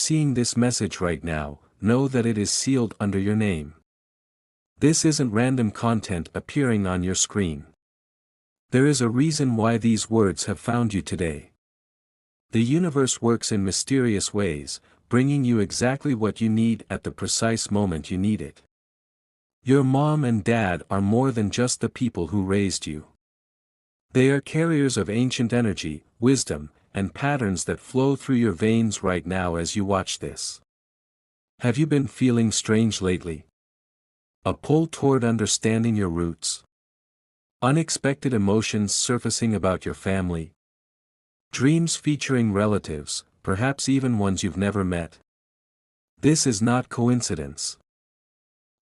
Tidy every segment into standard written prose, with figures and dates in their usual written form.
seeing this message right now, know that it is sealed under your name. This isn't random content appearing on your screen. There is a reason why these words have found you today. The universe works in mysterious ways, bringing you exactly what you need at the precise moment you need it. Your mom and dad are more than just the people who raised you. They are carriers of ancient energy, wisdom, and patterns that flow through your veins right now as you watch this. Have you been feeling strange lately? A pull toward understanding your roots? Unexpected emotions surfacing about your family? Dreams featuring relatives, perhaps even ones you've never met? This is not coincidence.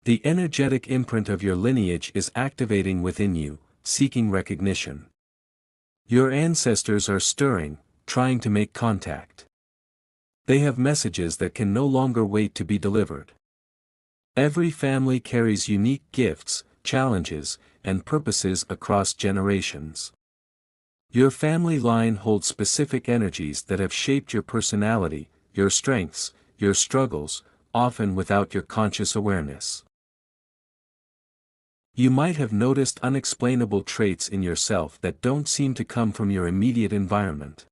The energetic imprint of your lineage is activating within you, seeking recognition. Your ancestors are stirring, trying to make contact. They have messages that can no longer wait to be delivered. Every family carries unique gifts, challenges, and purposes across generations. Your family line holds specific energies that have shaped your personality, your strengths, your struggles, often without your conscious awareness. You might have noticed unexplainable traits in yourself that don't seem to come from your immediate environment.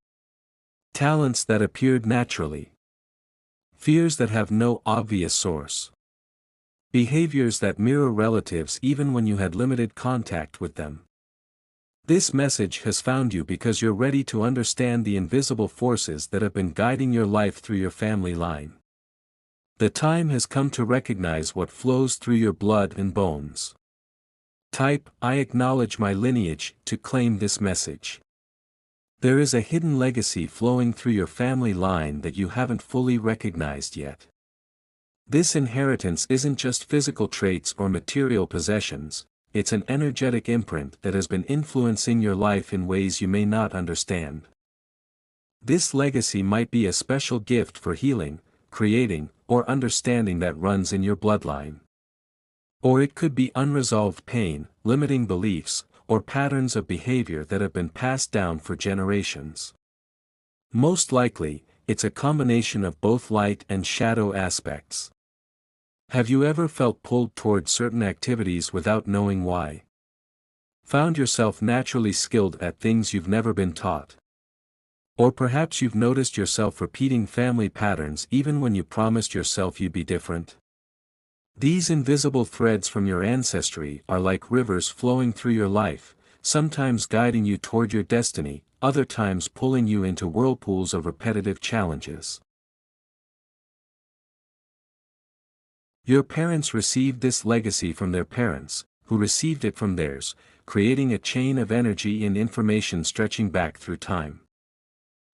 Talents that appeared naturally. Fears that have no obvious source. Behaviors that mirror relatives even when you had limited contact with them. This message has found you because you're ready to understand the invisible forces that have been guiding your life through your family line. The time has come to recognize what flows through your blood and bones. Type, "I acknowledge my lineage," to claim this message. There is a hidden legacy flowing through your family line that you haven't fully recognized yet. This inheritance isn't just physical traits or material possessions, it's an energetic imprint that has been influencing your life in ways you may not understand. This legacy might be a special gift for healing, creating, or understanding that runs in your bloodline. Or it could be unresolved pain, limiting beliefs, or patterns of behavior that have been passed down for generations. Most likely, it's a combination of both light and shadow aspects. Have you ever felt pulled toward certain activities without knowing why? Found yourself naturally skilled at things you've never been taught? Or perhaps you've noticed yourself repeating family patterns even when you promised yourself you'd be different? These invisible threads from your ancestry are like rivers flowing through your life, sometimes guiding you toward your destiny, other times pulling you into whirlpools of repetitive challenges. Your parents received this legacy from their parents, who received it from theirs, creating a chain of energy and information stretching back through time.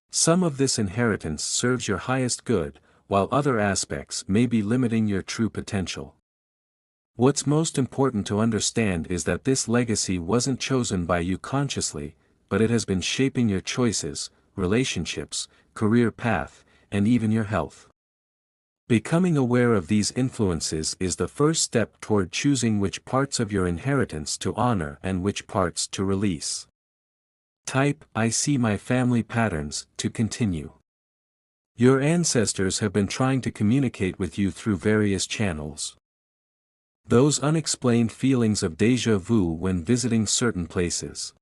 Some of this inheritance serves your highest good, while other aspects may be limiting your true potential. What's most important to understand is that this legacy wasn't chosen by you consciously, but it has been shaping your choices, relationships, career path, and even your health. Becoming aware of these influences is the first step toward choosing which parts of your inheritance to honor and which parts to release. Type, "I see my family patterns," to continue. Your ancestors have been trying to communicate with you through various channels. Those unexplained feelings of déjà vu when visiting certain places.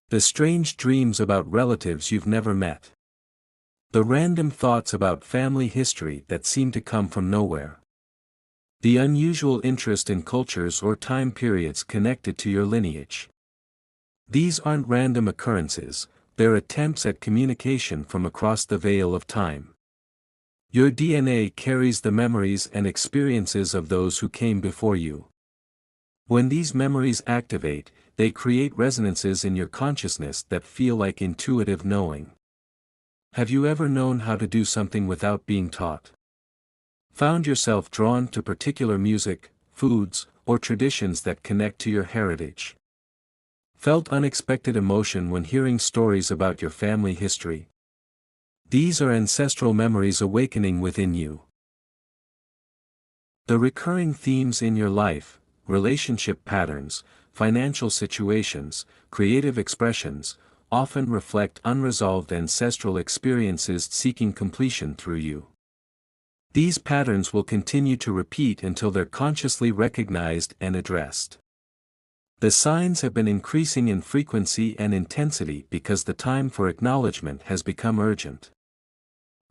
The strange dreams about relatives you've never met. The random thoughts about family history that seem to come from nowhere. The unusual interest in cultures or time periods connected to your lineage. These aren't random occurrences, they're attempts at communication from across the veil of time. Your DNA carries the memories and experiences of those who came before you. When these memories activate, they create resonances in your consciousness that feel like intuitive knowing. Have you ever known how to do something without being taught? Found yourself drawn to particular music, foods, or traditions that connect to your heritage? Felt unexpected emotion when hearing stories about your family history? These are ancestral memories awakening within you. The recurring themes in your life, relationship patterns, financial situations, creative expressions, often reflect unresolved ancestral experiences seeking completion through you. These patterns will continue to repeat until they're consciously recognized and addressed. The signs have been increasing in frequency and intensity because the time for acknowledgement has become urgent.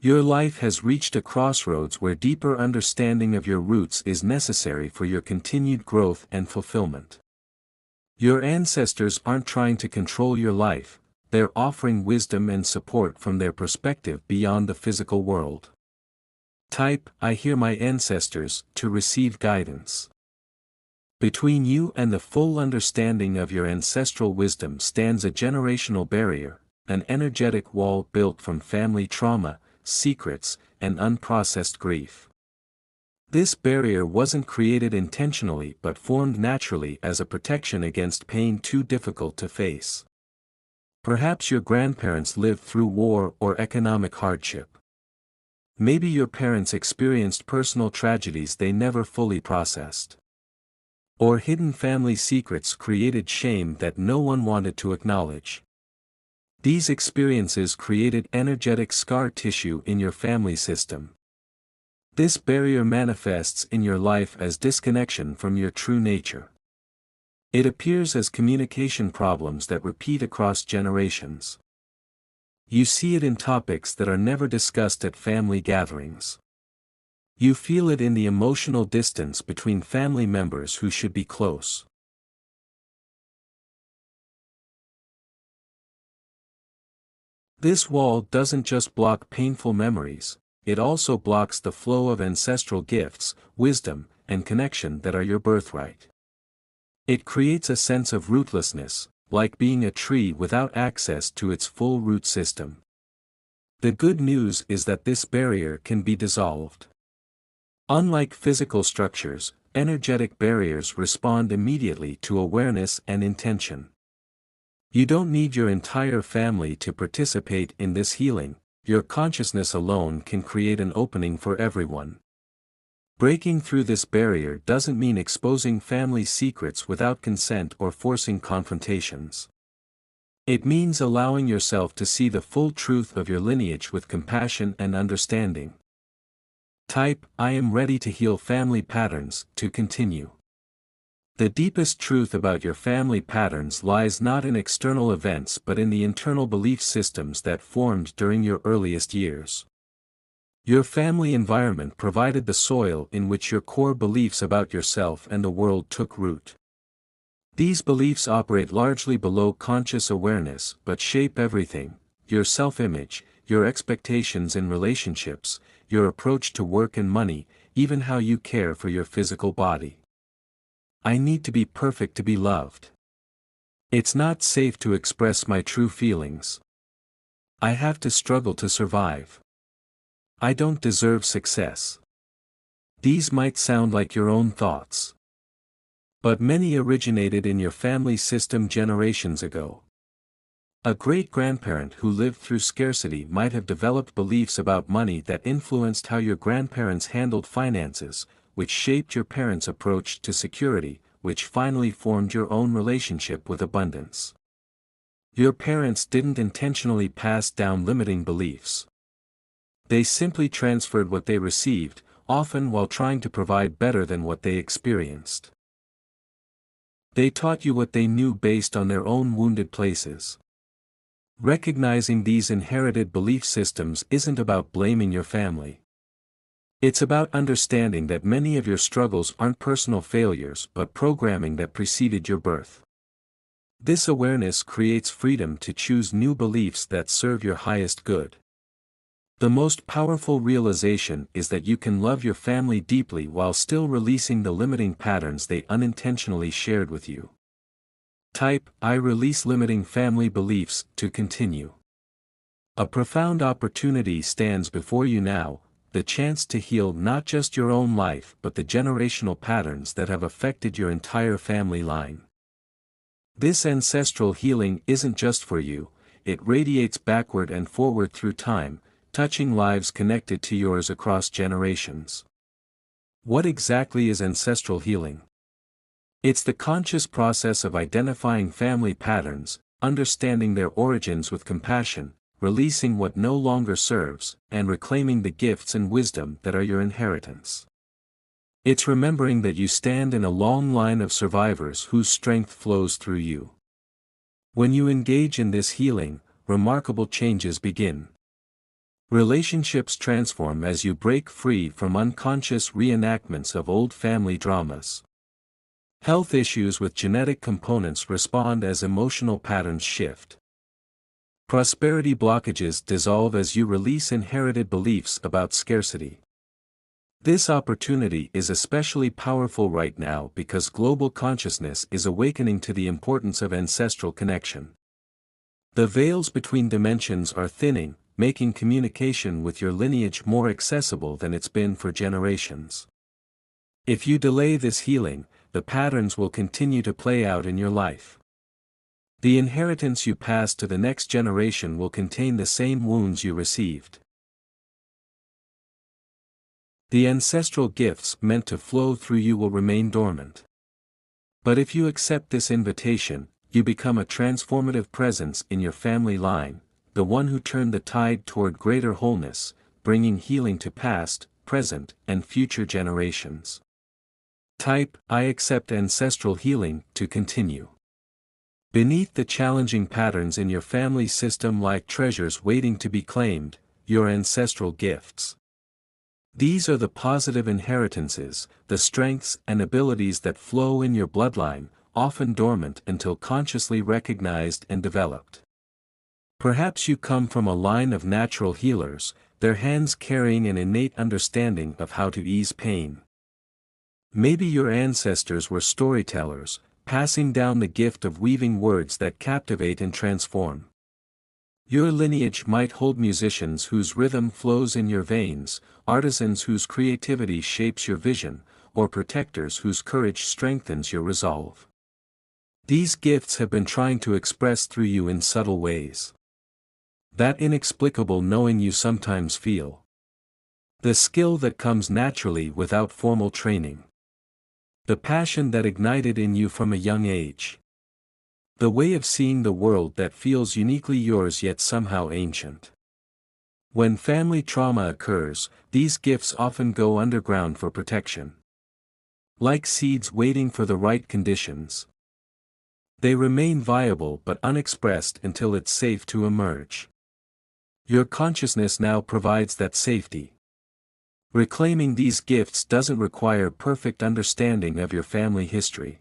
Your life has reached a crossroads where deeper understanding of your roots is necessary for your continued growth and fulfillment. Your ancestors aren't trying to control your life, they're offering wisdom and support from their perspective beyond the physical world. Type, I hear my ancestors, to receive guidance. Between you and the full understanding of your ancestral wisdom stands a generational barrier, an energetic wall built from family trauma, secrets, and unprocessed grief. This barrier wasn't created intentionally but formed naturally as a protection against pain too difficult to face. Perhaps your grandparents lived through war or economic hardship. Maybe your parents experienced personal tragedies they never fully processed. Or hidden family secrets created shame that no one wanted to acknowledge. These experiences created energetic scar tissue in your family system. This barrier manifests in your life as disconnection from your true nature. It appears as communication problems that repeat across generations. You see it in topics that are never discussed at family gatherings. You feel it in the emotional distance between family members who should be close. This wall doesn't just block painful memories, it also blocks the flow of ancestral gifts, wisdom, and connection that are your birthright. It creates a sense of rootlessness, like being a tree without access to its full root system. The good news is that this barrier can be dissolved. Unlike physical structures, energetic barriers respond immediately to awareness and intention. You don't need your entire family to participate in this healing, your consciousness alone can create an opening for everyone. Breaking through this barrier doesn't mean exposing family secrets without consent or forcing confrontations. It means allowing yourself to see the full truth of your lineage with compassion and understanding. Type, I am ready to heal family patterns, to continue. The deepest truth about your family patterns lies not in external events but in the internal belief systems that formed during your earliest years. Your family environment provided the soil in which your core beliefs about yourself and the world took root. These beliefs operate largely below conscious awareness but shape everything: your self-image, your expectations in relationships, your approach to work and money, even how you care for your physical body. I need to be perfect to be loved. It's not safe to express my true feelings. I have to struggle to survive. I don't deserve success. These might sound like your own thoughts. But many originated in your family system generations ago. A great-grandparent who lived through scarcity might have developed beliefs about money that influenced how your grandparents handled finances, which shaped your parents' approach to security, which finally formed your own relationship with abundance. Your parents didn't intentionally pass down limiting beliefs. They simply transferred what they received, often while trying to provide better than what they experienced. They taught you what they knew based on their own wounded places. Recognizing these inherited belief systems isn't about blaming your family. It's about understanding that many of your struggles aren't personal failures but programming that preceded your birth. This awareness creates freedom to choose new beliefs that serve your highest good. The most powerful realization is that you can love your family deeply while still releasing the limiting patterns they unintentionally shared with you. Type, I release limiting family beliefs, to continue. A profound opportunity stands before you now, the chance to heal not just your own life but the generational patterns that have affected your entire family line. This ancestral healing isn't just for you, it radiates backward and forward through time, touching lives connected to yours across generations. What exactly is ancestral healing? It's the conscious process of identifying family patterns, understanding their origins with compassion, releasing what no longer serves, and reclaiming the gifts and wisdom that are your inheritance. It's remembering that you stand in a long line of survivors whose strength flows through you. When you engage in this healing, remarkable changes begin. Relationships transform as you break free from unconscious reenactments of old family dramas. Health issues with genetic components respond as emotional patterns shift. Prosperity blockages dissolve as you release inherited beliefs about scarcity. This opportunity is especially powerful right now because global consciousness is awakening to the importance of ancestral connection. The veils between dimensions are thinning, making communication with your lineage more accessible than it's been for generations. If you delay this healing, the patterns will continue to play out in your life. The inheritance you pass to the next generation will contain the same wounds you received. The ancestral gifts meant to flow through you will remain dormant. But if you accept this invitation, you become a transformative presence in your family line, the one who turned the tide toward greater wholeness, bringing healing to past, present, and future generations. Type, I accept ancestral healing, to continue. Beneath the challenging patterns in your family system lie treasures waiting to be claimed, your ancestral gifts. These are the positive inheritances, the strengths and abilities that flow in your bloodline, often dormant until consciously recognized and developed. Perhaps you come from a line of natural healers, their hands carrying an innate understanding of how to ease pain. Maybe your ancestors were storytellers, passing down the gift of weaving words that captivate and transform. Your lineage might hold musicians whose rhythm flows in your veins, artisans whose creativity shapes your vision, or protectors whose courage strengthens your resolve. These gifts have been trying to express through you in subtle ways. That inexplicable knowing you sometimes feel. The skill that comes naturally without formal training. The passion that ignited in you from a young age. The way of seeing the world that feels uniquely yours yet somehow ancient. When family trauma occurs, these gifts often go underground for protection. Like seeds waiting for the right conditions. They remain viable but unexpressed until it's safe to emerge. Your consciousness now provides that safety. Reclaiming these gifts doesn't require perfect understanding of your family history.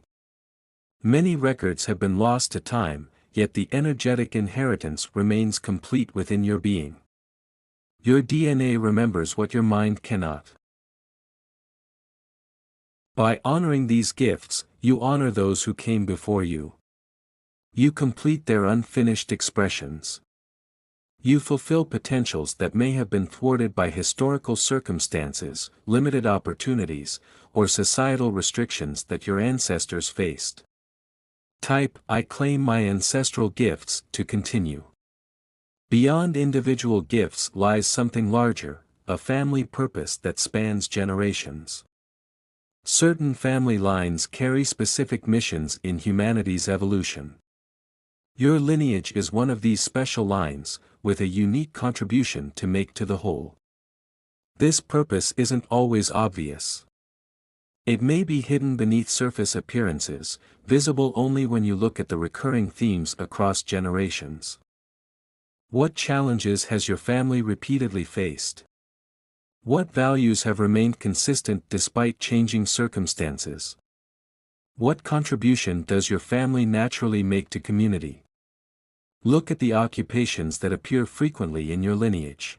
Many records have been lost to time, yet the energetic inheritance remains complete within your being. Your DNA remembers what your mind cannot. By honoring these gifts, you honor those who came before you. You complete their unfinished expressions. You fulfill potentials that may have been thwarted by historical circumstances, limited opportunities, or societal restrictions that your ancestors faced. Type, I claim my ancestral gifts, to continue. Beyond individual gifts lies something larger, a family purpose that spans generations. Certain family lines carry specific missions in humanity's evolution. Your lineage is one of these special lines, with a unique contribution to make to the whole. This purpose isn't always obvious. It may be hidden beneath surface appearances, visible only when you look at the recurring themes across generations. What challenges has your family repeatedly faced? What values have remained consistent despite changing circumstances? What contribution does your family naturally make to community? Look at the occupations that appear frequently in your lineage.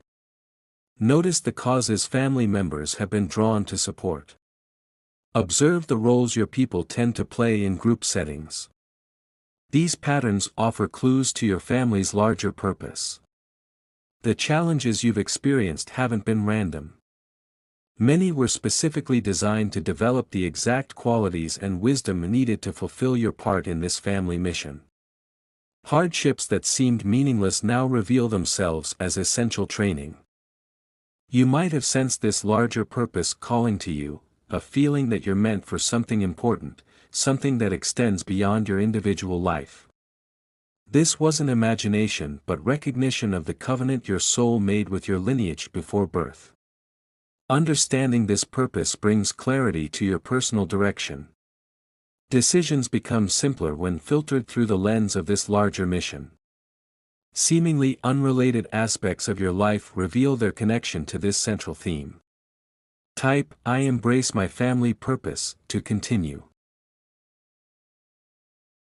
Notice the causes family members have been drawn to support. Observe the roles your people tend to play in group settings. These patterns offer clues to your family's larger purpose. The challenges you've experienced haven't been random. Many were specifically designed to develop the exact qualities and wisdom needed to fulfill your part in this family mission. Hardships that seemed meaningless now reveal themselves as essential training. You might have sensed this larger purpose calling to you, a feeling that you're meant for something important, something that extends beyond your individual life. This wasn't imagination but recognition of the covenant your soul made with your lineage before birth. Understanding this purpose brings clarity to your personal direction. Decisions become simpler when filtered through the lens of this larger mission. Seemingly unrelated aspects of your life reveal their connection to this central theme. Type, I embrace my family purpose, to continue.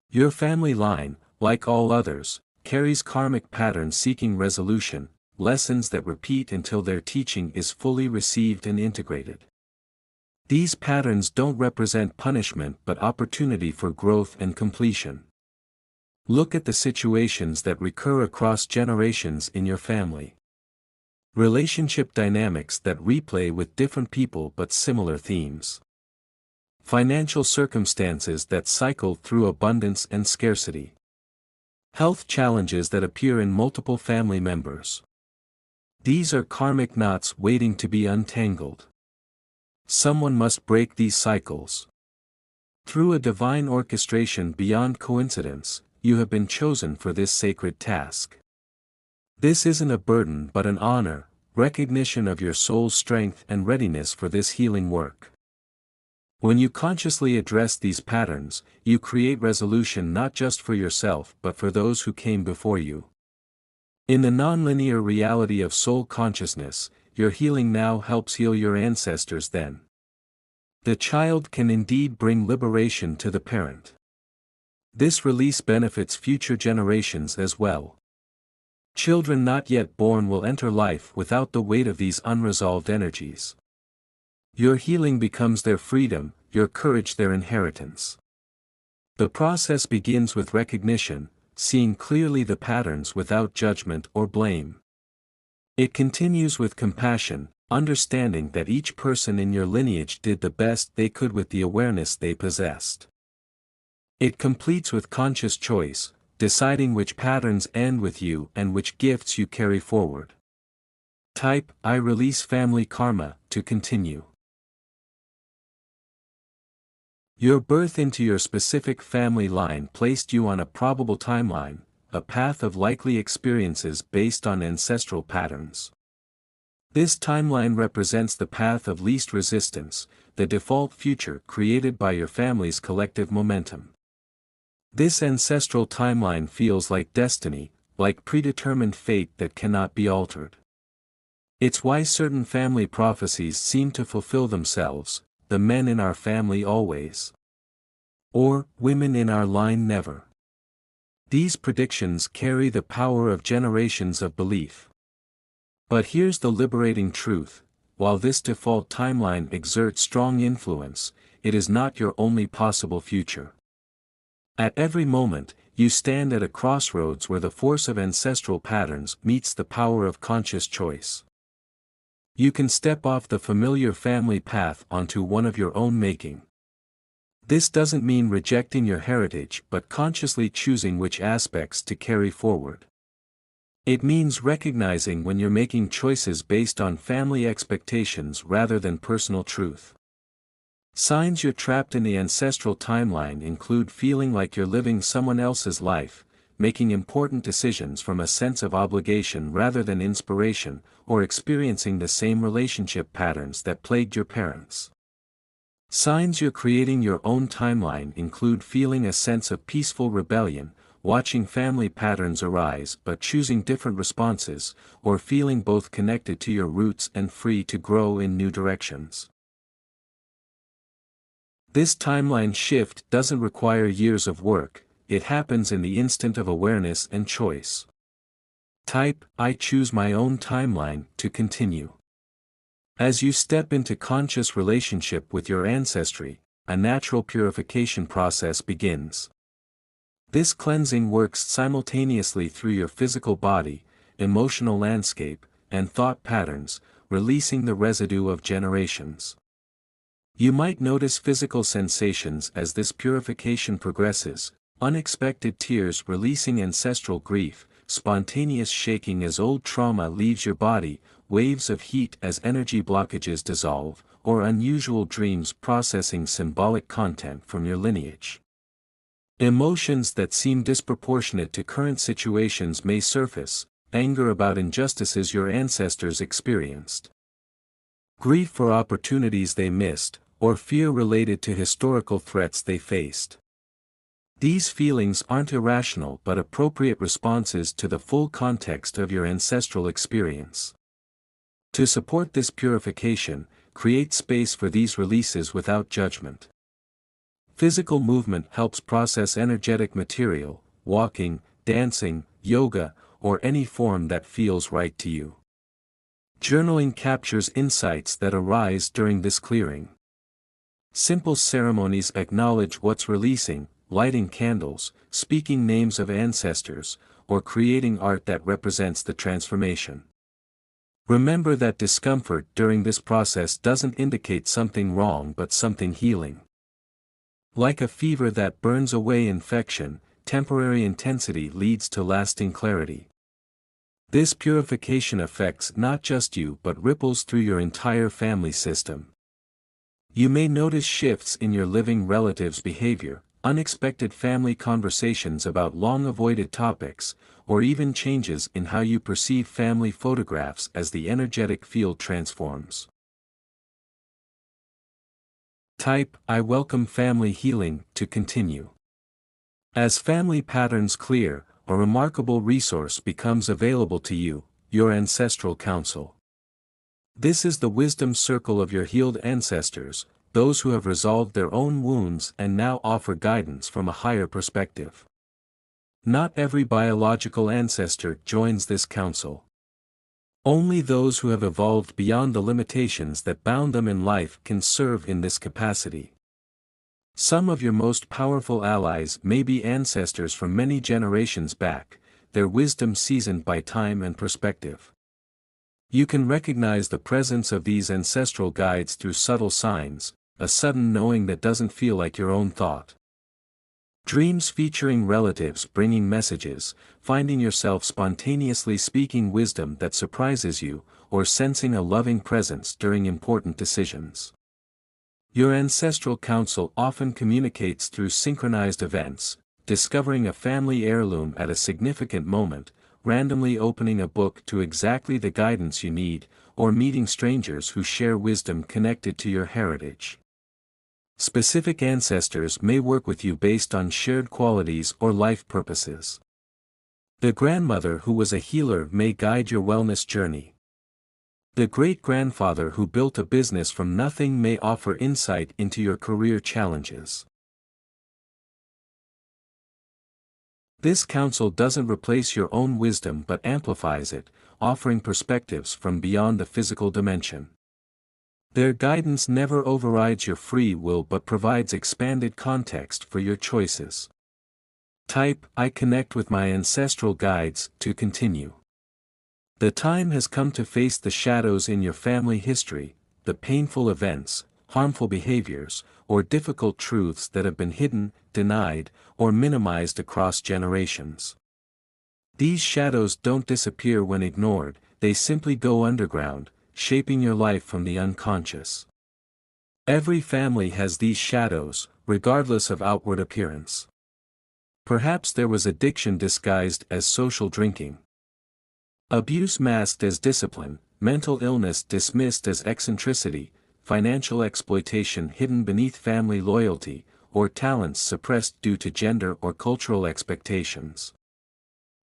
Your family line, like all others, carries karmic patterns seeking resolution, lessons that repeat until their teaching is fully received and integrated. These patterns don't represent punishment but opportunity for growth and completion. Look at the situations that recur across generations in your family. Relationship dynamics that replay with different people but similar themes. Financial circumstances that cycle through abundance and scarcity. Health challenges that appear in multiple family members. These are karmic knots waiting to be untangled. Someone must break these cycles. Through a divine orchestration beyond coincidence, you have been chosen for this sacred task. This isn't a burden but an honor, recognition of your soul's strength and readiness for this healing work. When you consciously address these patterns, you create resolution not just for yourself but for those who came before you. In the nonlinear reality of soul consciousness, your healing now helps heal your ancestors then. The child can indeed bring liberation to the parent. This release benefits future generations as well. Children not yet born will enter life without the weight of these unresolved energies. Your healing becomes their freedom, your courage their inheritance. The process begins with recognition, seeing clearly the patterns without judgment or blame. It continues with compassion, understanding that each person in your lineage did the best they could with the awareness they possessed. It completes with conscious choice, deciding which patterns end with you and which gifts you carry forward. Type, I release family karma, to continue. Your birth into your specific family line placed you on a probable timeline, a path of likely experiences based on ancestral patterns. This timeline represents the path of least resistance, the default future created by your family's collective momentum. This ancestral timeline feels like destiny, like predetermined fate that cannot be altered. It's why certain family prophecies seem to fulfill themselves: the men in our family always. Or, women in our line never. These predictions carry the power of generations of belief. But here's the liberating truth: while this default timeline exerts strong influence, it is not your only possible future. At every moment, you stand at a crossroads where the force of ancestral patterns meets the power of conscious choice. You can step off the familiar family path onto one of your own making. This doesn't mean rejecting your heritage but consciously choosing which aspects to carry forward. It means recognizing when you're making choices based on family expectations rather than personal truth. Signs you're trapped in the ancestral timeline include feeling like you're living someone else's life, making important decisions from a sense of obligation rather than inspiration, or experiencing the same relationship patterns that plagued your parents. Signs you're creating your own timeline include feeling a sense of peaceful rebellion, watching family patterns arise but choosing different responses, or feeling both connected to your roots and free to grow in new directions. This timeline shift doesn't require years of work, it happens in the instant of awareness and choice. Type, I choose my own timeline, to continue. As you step into conscious relationship with your ancestry, a natural purification process begins. This cleansing works simultaneously through your physical body, emotional landscape, and thought patterns, releasing the residue of generations. You might notice physical sensations as this purification progresses: unexpected tears releasing ancestral grief, spontaneous shaking as old trauma leaves your body, waves of heat as energy blockages dissolve, or unusual dreams processing symbolic content from your lineage. Emotions that seem disproportionate to current situations may surface: anger about injustices your ancestors experienced, grief for opportunities they missed, or fear related to historical threats they faced. These feelings aren't irrational but appropriate responses to the full context of your ancestral experience. To support this purification, create space for these releases without judgment. Physical movement helps process energetic material: walking, dancing, yoga, or any form that feels right to you. Journaling captures insights that arise during this clearing. Simple ceremonies acknowledge what's releasing: lighting candles, speaking names of ancestors, or creating art that represents the transformation. Remember that discomfort during this process doesn't indicate something wrong but something healing. Like a fever that burns away infection, temporary intensity leads to lasting clarity. This purification affects not just you but ripples through your entire family system. You may notice shifts in your living relatives' behavior, unexpected family conversations about long-avoided topics, or even changes in how you perceive family photographs as the energetic field transforms. Type "I welcome family healing" to continue. As family patterns clear, a remarkable resource becomes available to you: your ancestral council. This is the wisdom circle of your healed ancestors, those who have resolved their own wounds and now offer guidance from a higher perspective. Not every biological ancestor joins this council. Only those who have evolved beyond the limitations that bound them in life can serve in this capacity. Some of your most powerful allies may be ancestors from many generations back, their wisdom seasoned by time and perspective. You can recognize the presence of these ancestral guides through subtle signs: a sudden knowing that doesn't feel like your own thought, dreams featuring relatives bringing messages, finding yourself spontaneously speaking wisdom that surprises you, or sensing a loving presence during important decisions. Your ancestral council often communicates through synchronized events: discovering a family heirloom at a significant moment, randomly opening a book to exactly the guidance you need, or meeting strangers who share wisdom connected to your heritage. Specific ancestors may work with you based on shared qualities or life purposes. The grandmother who was a healer may guide your wellness journey. The great-grandfather who built a business from nothing may offer insight into your career challenges. This counsel doesn't replace your own wisdom but amplifies it, offering perspectives from beyond the physical dimension. Their guidance never overrides your free will but provides expanded context for your choices. Type "I connect with my ancestral guides" to continue. The time has come to face the shadows in your family history, the painful events, harmful behaviors, or difficult truths that have been hidden, denied, or minimized across generations. These shadows don't disappear when ignored, they simply go underground, shaping your life from the unconscious. Every family has these shadows, regardless of outward appearance. Perhaps there was addiction disguised as social drinking, abuse masked as discipline, mental illness dismissed as eccentricity, financial exploitation hidden beneath family loyalty, or talents suppressed due to gender or cultural expectations.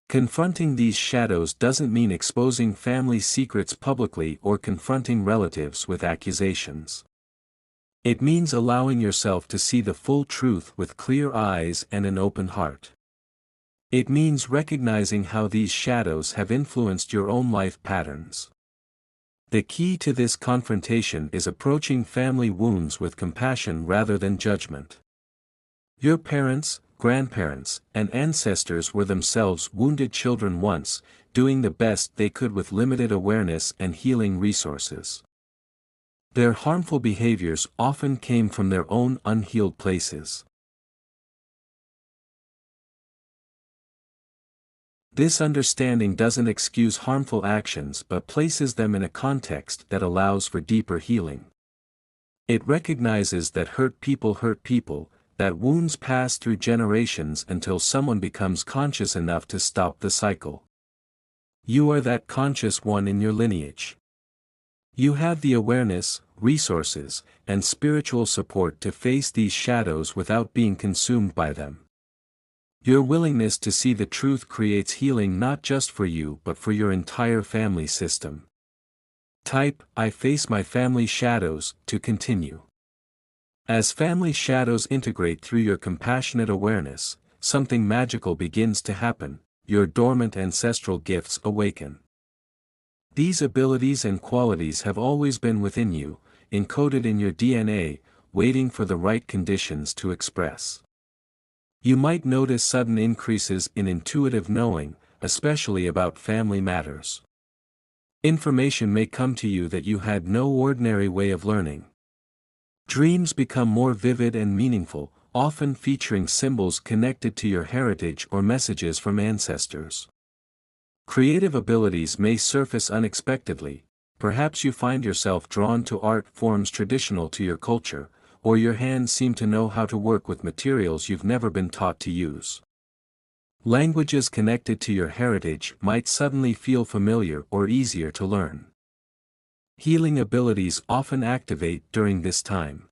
Confronting these shadows doesn't mean exposing family secrets publicly or confronting relatives with accusations. It means allowing yourself to see the full truth with clear eyes and an open heart. It means recognizing how these shadows have influenced your own life patterns. The key to this confrontation is approaching family wounds with compassion rather than judgment. Your parents, grandparents, and ancestors were themselves wounded children once, doing the best they could with limited awareness and healing resources. Their harmful behaviors often came from their own unhealed places. This understanding doesn't excuse harmful actions but places them in a context that allows for deeper healing. It recognizes that hurt people, that wounds pass through generations until someone becomes conscious enough to stop the cycle. You are that conscious one in your lineage. You have the awareness, resources, and spiritual support to face these shadows without being consumed by them. Your willingness to see the truth creates healing not just for you but for your entire family system. Type, I face my family shadows, to continue. As family shadows integrate through your compassionate awareness, something magical begins to happen, your dormant ancestral gifts awaken. These abilities and qualities have always been within you, encoded in your DNA, waiting for the right conditions to express. You might notice sudden increases in intuitive knowing, especially about family matters. Information may come to you that you had no ordinary way of learning. Dreams become more vivid and meaningful, often featuring symbols connected to your heritage or messages from ancestors. Creative abilities may surface unexpectedly. Perhaps you find yourself drawn to art forms traditional to your culture, or your hands seem to know how to work with materials you've never been taught to use. Languages connected to your heritage might suddenly feel familiar or easier to learn. Healing abilities often activate during this time.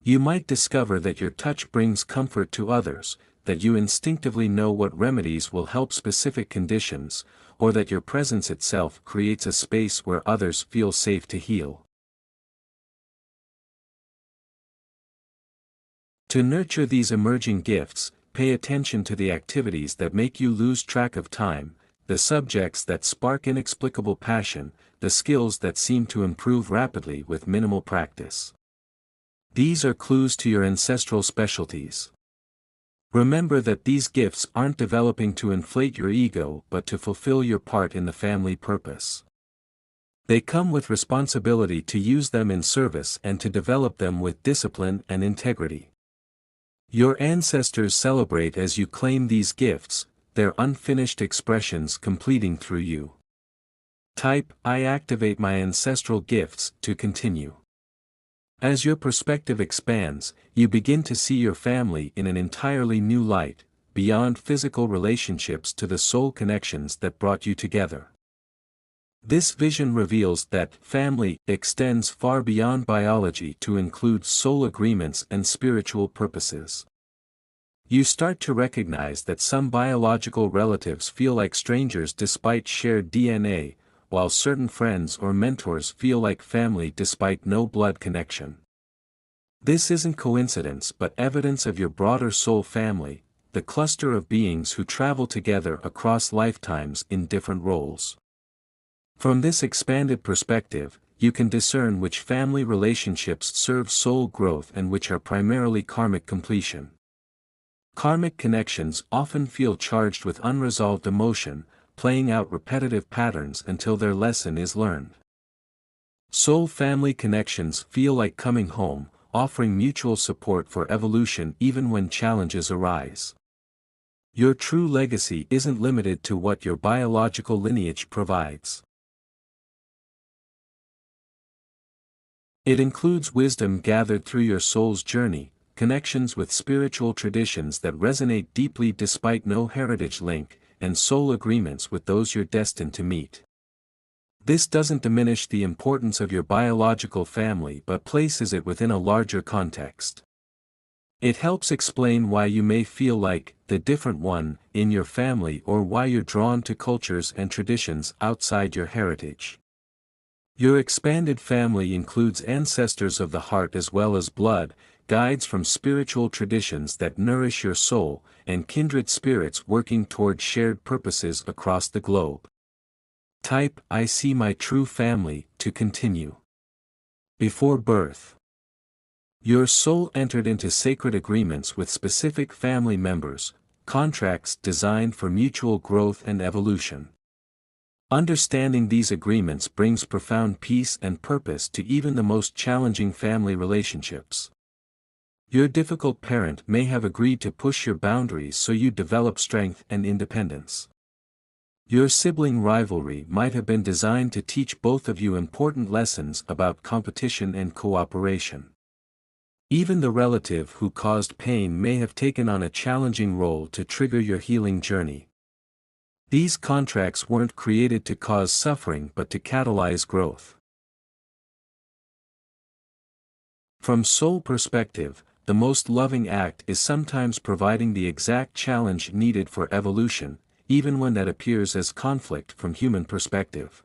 You might discover that your touch brings comfort to others, that you instinctively know what remedies will help specific conditions, or that your presence itself creates a space where others feel safe to heal. To nurture these emerging gifts, pay attention to the activities that make you lose track of time, the subjects that spark inexplicable passion, the skills that seem to improve rapidly with minimal practice. These are clues to your ancestral specialties. Remember that these gifts aren't developing to inflate your ego but to fulfill your part in the family purpose. They come with responsibility to use them in service and to develop them with discipline and integrity. Your ancestors celebrate as you claim these gifts, their unfinished expressions completing through you. Type, I activate my ancestral gifts, to continue. As your perspective expands, you begin to see your family in an entirely new light, beyond physical relationships to the soul connections that brought you together. This vision reveals that family extends far beyond biology to include soul agreements and spiritual purposes. You start to recognize that some biological relatives feel like strangers despite shared DNA, while certain friends or mentors feel like family despite no blood connection. This isn't coincidence but evidence of your broader soul family, the cluster of beings who travel together across lifetimes in different roles. From this expanded perspective, you can discern which family relationships serve soul growth and which are primarily karmic completion. Karmic connections often feel charged with unresolved emotion, playing out repetitive patterns until their lesson is learned. Soul family connections feel like coming home, offering mutual support for evolution even when challenges arise. Your true legacy isn't limited to what your biological lineage provides. It includes wisdom gathered through your soul's journey, connections with spiritual traditions that resonate deeply despite no heritage link, and soul agreements with those you're destined to meet. This doesn't diminish the importance of your biological family but places it within a larger context. It helps explain why you may feel like the different one in your family or why you're drawn to cultures and traditions outside your heritage. Your expanded family includes ancestors of the heart as well as blood, guides from spiritual traditions that nourish your soul, and kindred spirits working toward shared purposes across the globe. Type, I see my true family, to continue. Before birth, your soul entered into sacred agreements with specific family members, contracts designed for mutual growth and evolution. Understanding these agreements brings profound peace and purpose to even the most challenging family relationships. Your difficult parent may have agreed to push your boundaries so you develop strength and independence. Your sibling rivalry might have been designed to teach both of you important lessons about competition and cooperation. Even the relative who caused pain may have taken on a challenging role to trigger your healing journey. These contracts weren't created to cause suffering but to catalyze growth. From soul perspective, the most loving act is sometimes providing the exact challenge needed for evolution, even when that appears as conflict from human perspective.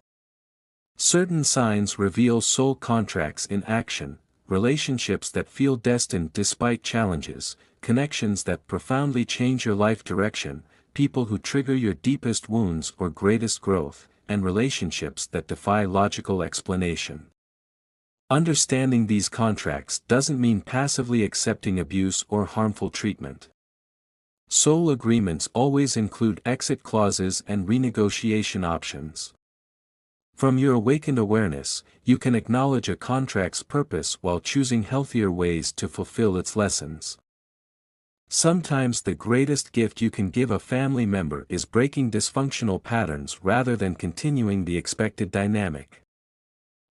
Certain signs reveal soul contracts in action, relationships that feel destined despite challenges, connections that profoundly change your life direction, people who trigger your deepest wounds or greatest growth, and relationships that defy logical explanation. Understanding these contracts doesn't mean passively accepting abuse or harmful treatment. Soul agreements always include exit clauses and renegotiation options. From your awakened awareness, you can acknowledge a contract's purpose while choosing healthier ways to fulfill its lessons. Sometimes the greatest gift you can give a family member is breaking dysfunctional patterns rather than continuing the expected dynamic.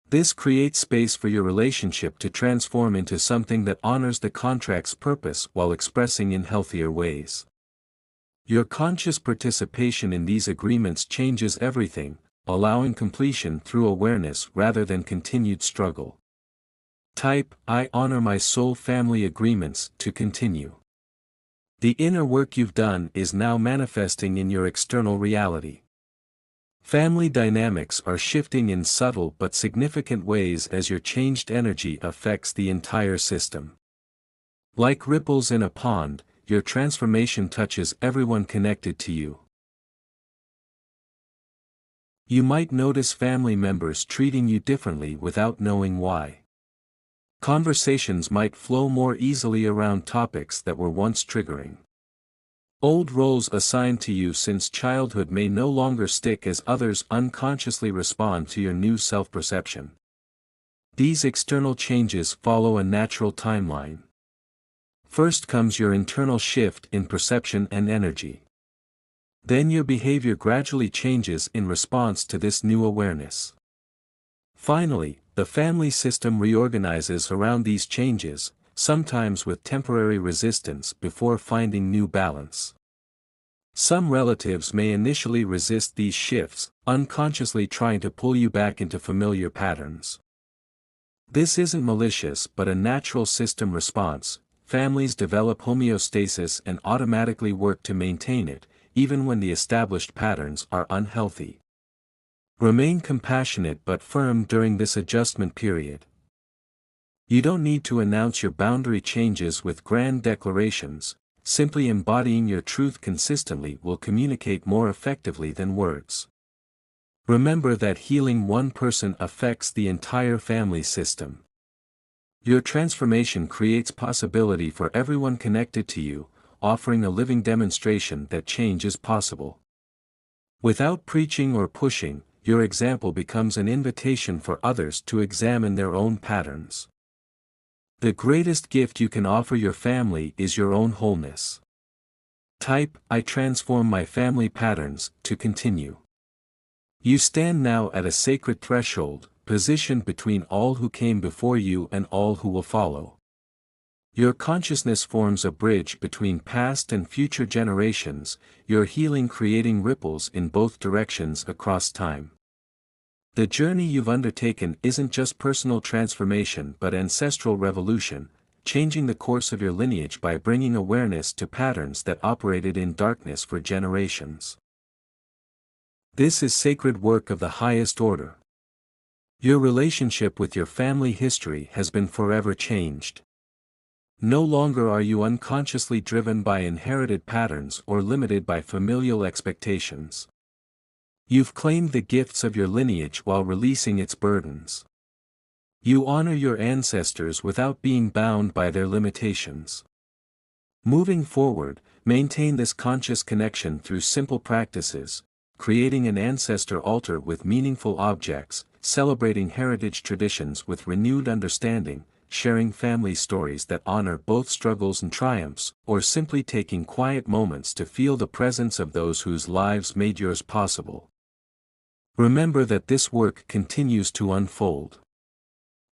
This creates space for your relationship to transform into something that honors the contract's purpose while expressing in healthier ways. Your conscious participation in these agreements changes everything, allowing completion through awareness rather than continued struggle. Type, I honor my soul family agreements to continue. The inner work you've done is now manifesting in your external reality. Family dynamics are shifting in subtle but significant ways as your changed energy affects the entire system. Like ripples in a pond, your transformation touches everyone connected to you. You might notice family members treating you differently without knowing why. Conversations might flow more easily around topics that were once triggering. Old roles assigned to you since childhood may no longer stick as others unconsciously respond to your new self-perception. These external changes follow a natural timeline. First comes your internal shift in perception and energy. Then your behavior gradually changes in response to this new awareness. Finally, the family system reorganizes around these changes, sometimes with temporary resistance before finding new balance. Some relatives may initially resist these shifts, unconsciously trying to pull you back into familiar patterns. This isn't malicious but a natural system response. Families develop homeostasis and automatically work to maintain it, even when the established patterns are unhealthy. Remain compassionate but firm during this adjustment period. You don't need to announce your boundary changes with grand declarations, simply embodying your truth consistently will communicate more effectively than words. Remember that healing one person affects the entire family system. Your transformation creates possibility for everyone connected to you, offering a living demonstration that change is possible. Without preaching or pushing, your example becomes an invitation for others to examine their own patterns. The greatest gift you can offer your family is your own wholeness. Type, I transform my family patterns to continue. You stand now at a sacred threshold, positioned between all who came before you and all who will follow. Your consciousness forms a bridge between past and future generations, your healing creating ripples in both directions across time. The journey you've undertaken isn't just personal transformation but ancestral revolution, changing the course of your lineage by bringing awareness to patterns that operated in darkness for generations. This is sacred work of the highest order. Your relationship with your family history has been forever changed. No longer are you unconsciously driven by inherited patterns or limited by familial expectations. You've claimed the gifts of your lineage while releasing its burdens. You honor your ancestors without being bound by their limitations. Moving forward, maintain this conscious connection through simple practices, creating an ancestor altar with meaningful objects, celebrating heritage traditions with renewed understanding, sharing family stories that honor both struggles and triumphs, or simply taking quiet moments to feel the presence of those whose lives made yours possible. Remember that this work continues to unfold.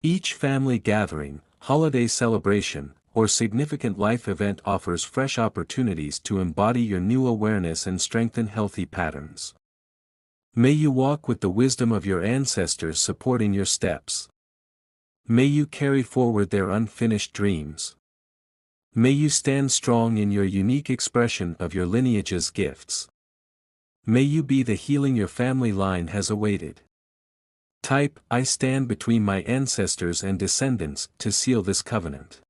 Each family gathering, holiday celebration, or significant life event offers fresh opportunities to embody your new awareness and strengthen healthy patterns. May you walk with the wisdom of your ancestors supporting your steps. May you carry forward their unfinished dreams. May you stand strong in your unique expression of your lineage's gifts. May you be the healing your family line has awaited. Type, I stand between my ancestors and descendants, to seal this covenant.